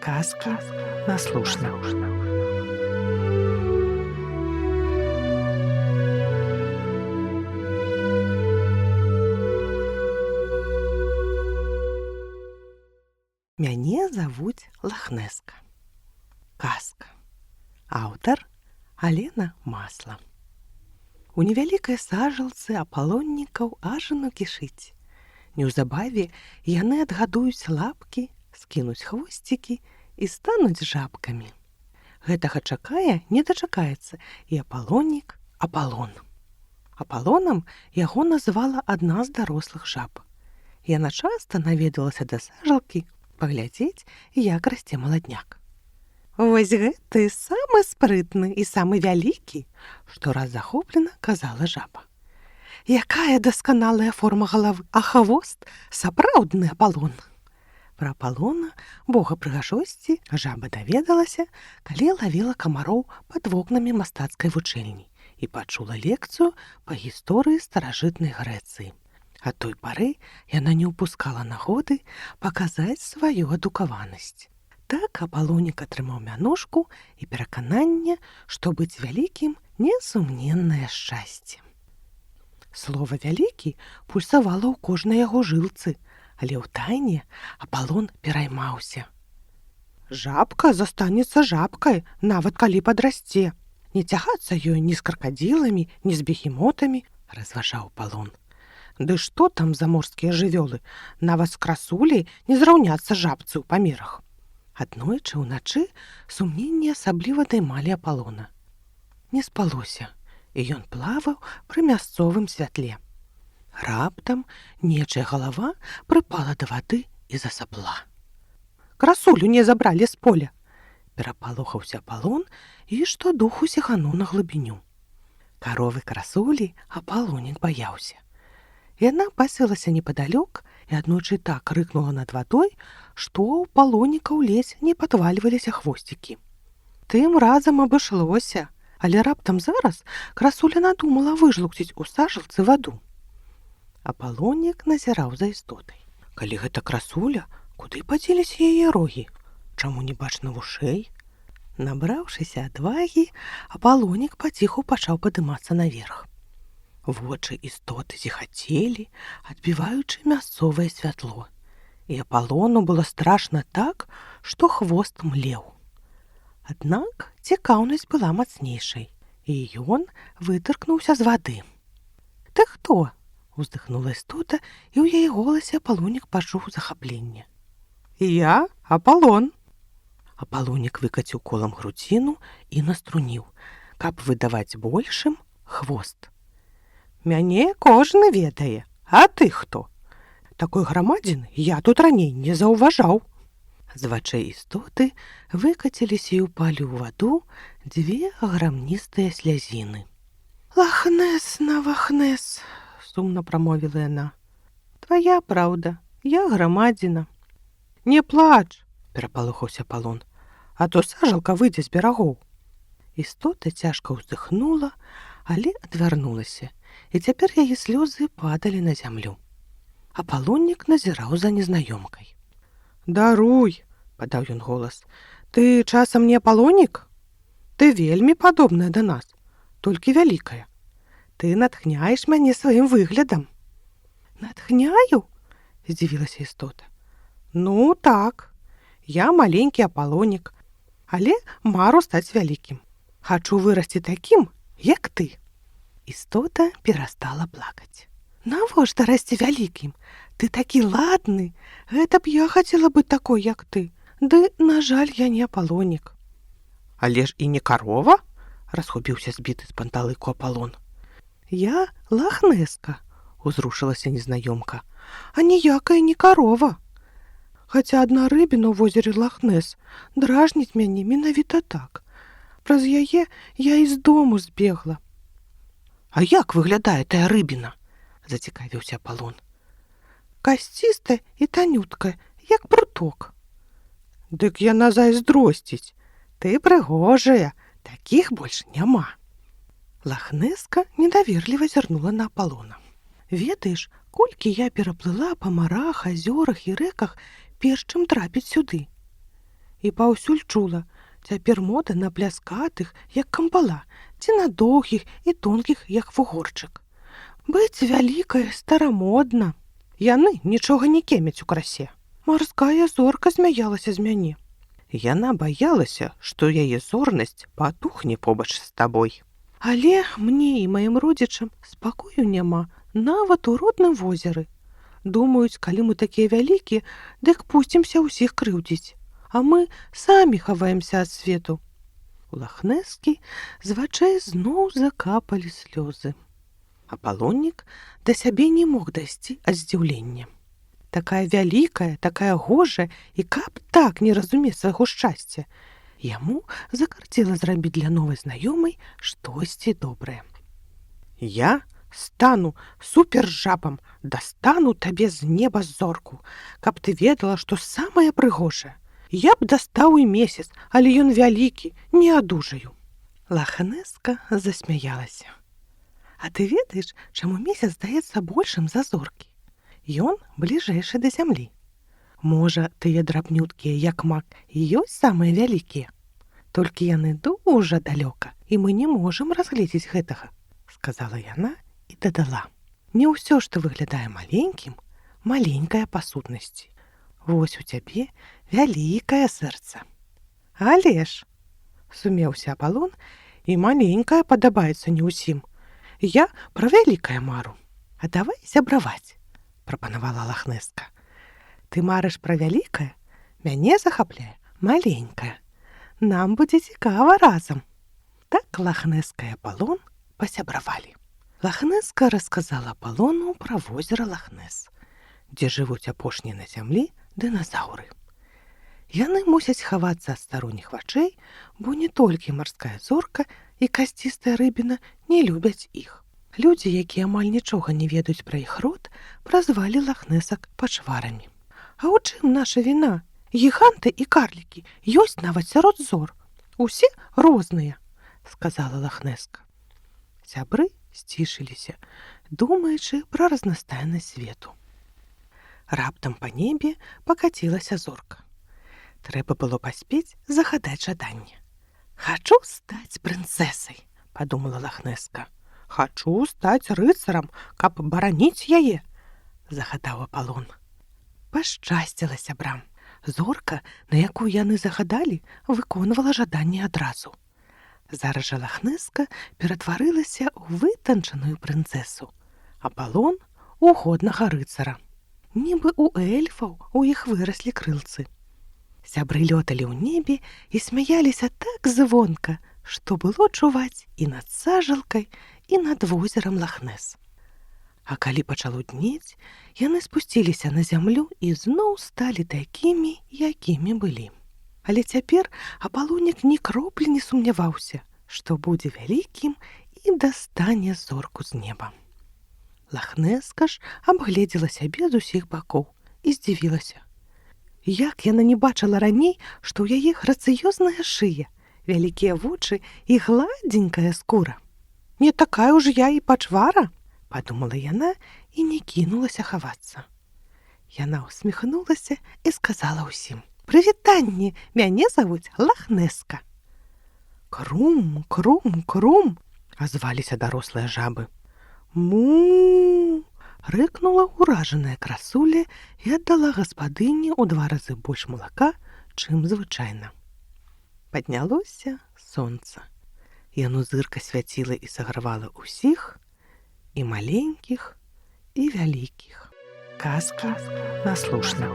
Сказки на слушна. Мяне завуць Лахнеска. Казка. Аўтар Алена Масла. У невялікай сажалцы апалоннікаў ажыну кішыць. Неўзабаве яны адгадуюць лапкі, скінуць хвосцікі і стануць жабкамі. Гэтага чакае, не дачакаецца і апалонік Апалон. Апалонам яго называла адна з дарослых жаб. Яна часта наведалася да сажалкі паглядзець, як расце маладняк. «Вось гэты самы спрытны і самы вялікі», штораз захоплена казала жаба. «Якая дасканалая форма галавы, а хвост сапраўдны Апалон». Пра Апалона, бога прыгажосці, жаба даведалася, калі лавіла камароў пад вокнамі мастацкай вучэльні і пачула лекцыю па гісторыі старажытнай Грэцыі. Ад той пары яна не ўпускала нагоды паказаць сваю адукаванасць. Так Апалонік атрымаў мянушку і перакананне, што быць вялікім несумненнае шчасце. Слова «вялікі» пульсавала ў кожнай яго жылцы, але ў тайне Апалон пераймаўся. «Жабка застанецца жабкай, нават калі падрасце. Не цягацца ёй ні з кракадзіламі, ні з бегемотамі», разважаў Апалон. «Ды што там за морскія жывёлы? Нават з красулей не зраўняцца жабцы ў памерах». Аднойчы ўначы сумненні асабліва даймалі Апалона. Не спалося, і ён плаваў пры мясцовым святле. Раптам нечая галава прыпала да вады і засапла. «Красулю не забралі з поля!» Перапалохаўся Апалон і штодуху сігануў на глыбіню. Каровы красулі Апалонік баяўся. Яна пасвілася непадалёк і аднойчы так рыкнула над вадой, што ў Апалоніка ў ледзь не падвальваліся хвосцікі. Тым разам абышлося, але раптам зараз красуля надумала выжлукціць у сажалцы ваду. Апалонік назіраў за істотай. Калі гэта красуля, куды падзеліся яе рогі? Чаму не бачна вушэй? Набраўшыся адвагі, Апалонік паціху пачаў падымацца наверх. Вочы істоты зіхацелі, адбіваючы мясцовае святло. І Апалону было страшна так, што хвост млеў. Аднак цікаўнасць была мацнейшай, і ён вытыркнуўся з вады. «Ты хто?» — уздыхнула істота, і ў яе голасе Апалонік пачуў захапленне. «Я Апалон». Апалонік выкаціў колам грудзіну і наструніў, каб выдаваць большым хвост. «Мяне кожны ведае, а ты хто? Такой грамадзіны я тут раней не заўважаў». З вачэй істоты выкаціліся і ўпалі ў ваду дзве грамністыя слязіны. «Лахнес на Вахнес», — сумна прамовіла яна. «Твая праўда, я грамадзіна». «Не плач», — перапалохаўся Апалон, «а то сажалка выйдзе з берагоў». Істота цяжка ўздыхнула, але адвярнулася, і цяпер яе слёзы падалі на зямлю. Апалонік назіраў за незнаёмкай. «Даруй», — падаў ён голас, «ты часам не Апалонік? Ты вельмі падобная да нас, толькі вялікая. Ты натхняеш мяне сваім выглядам». «Натхняю?» — здзівілася істота. «Ну так, я маленькі Апалонік, але мару стаць вялікім. Хачу вырасці такім, як ты». Істота перастала плакаць. «Навошта расці вялікім? Ты такі ладны. Гэта б я хацела быць такой, як ты. Ды, на жаль, я не Апалонік». «Але ж і не карова?» — расхопіўся збіты з панталыку Апалон. «Я Лахнеска», — узрушылася незнаёмка, «а ніякая не карова. Хаця адна рыбіна ў возеры Лахнес дражніць мяне менавіта так. Праз яе я і з дому збегла». «А як выглядае тая рыбіна?» — зацікавіўся Апалон. «Касцістая і танюткая, як пруток». «Дык яна зайздросціць. Ты прыгожая, такіх больш няма». Лахнеска недаверліва зірнула на Апалона. «Ведаеш, колькі я пераплыла па марах, азёрах і рэках, перш чым трапіць сюды. і паўсюль чула. Цяпер мода на пляскатых, як камбала, ці на доўгіх і тонкіх, як вугорчык. Быць вялікай старамодна. Яны нічога не кемяць у красе. Марская зорка смяялася з мяне. Яна баялася, што яе зорнасць патухне побач з табой. Але мне і маім родзічам спакою няма нават у родным возеры. Думаюць, калі мы такія вялікія, дык пусцімся ўсіх крыўдзіць, а мы самі хаваемся ад свету. У Лахнескі з вачэй зноў закапалі слёзы. Апалонік да сябе не мог дайсці ад здзіўлення. Такая вялікая, такая гожая, і каб так не разумець свайго шчасця. Яму закарцела зрабіць для новай знаёмай штосьці добрае. Я стану супержабам, дастану табе з неба зорку, каб ты ведала, што самае прыгожае. Я б дастаў і месяц, але ён вялікі, не адужаю. Лахнеска засмяялася. А ты ведаеш, чаму месяц здаецца большым за зоркі? Ён бліжэйшы да зямлі. Можа, тыя драбнюткія, як мак, і ёсць самыя вялікія. Толькі яны дужа далёка, і мы не можам разгледзець гэтага, сказала яна і дадала. Не ўсё, што выглядае маленькім, маленькая па сутнасці. Вось у цябе вялікае сэрца. Але ж, сумеўся Апалон, і маленькая падабаецца не ўсім. Я пра вялікае мару. А давай сябраваць, прапанавала Лахнеска. Ты марыш пра вялікае? Мяне захапляе маленькае. Нам будзе цікава разам. Так Лахнеска і Апалон пасябравалі. Лахнеска расказала Апалону пра возера Лахнес, дзе жывуць апошнія на зямлі дыназаўры. Яны мусяць хавацца ад старонніх вачэй, бо не толькі марская зорка і касцістая рыбіна не любяць іх. Людзі, якія амаль нічога не ведаюць пра іх род, празвалі лахнесак пачварамі. А ў чым наша віна? Гіганты і карлікі ёсць нават сярод зор. Усе розныя, сказала Лахнеска. Сябры сцішыліся, думаючы пра разнастайнасць свету. Раптам па небе пакацілася зорка. Трэба было паспець загадаць жаданне. «Хачу стаць прынцэсай», — падумала Лахнеска. «Хачу стаць рыцарам, каб бараніць яе», — загадаў Апалон. Пашчасціла сябрам. Зорка, на якую яны загадалі, выконвала жаданне адразу. Зараз жа Лахнеска ператварылася ў вытанчаную прынцэсу. Апалон — у годнага рыцара. Нібы у эльфаў у іх выраслі крылцы. Сябры лёталі ў небе і смяяліся так звонка, што было чуваць і над сажалкай, і над возерам Лахнес. А калі пачало днець, яны спусціліся на зямлю і зноў сталі такімі, якімі былі. Але цяпер Апалонік ні кроплі не сумняваўся, што будзе вялікім і дастане зорку з неба. Лахнеска ж абгледзела сябе з усіх бакоў і здзівілася. Як яна не бачыла раней, што ў яе грацыёзная шыя, вялікія вочы і гладзенькая скура. «Не такая ўж я і пачвара», — падумала яна і не кінулася хавацца. Яна ўсміхнулася і сказала ўсім: «Прывітанне, мяне завуць Лахнеска». «Крум, крум, крум», — азваліся дарослыя жабы. «Му!» — рыкнула ўражаная красуля і аддала гаспадыні ў 2 разы больш малака, чым звычайна. Паднялося сонца. Яно зырка свяціла і сагравала ўсіх, і маленькіх, і вялікіх. Казка наслушна.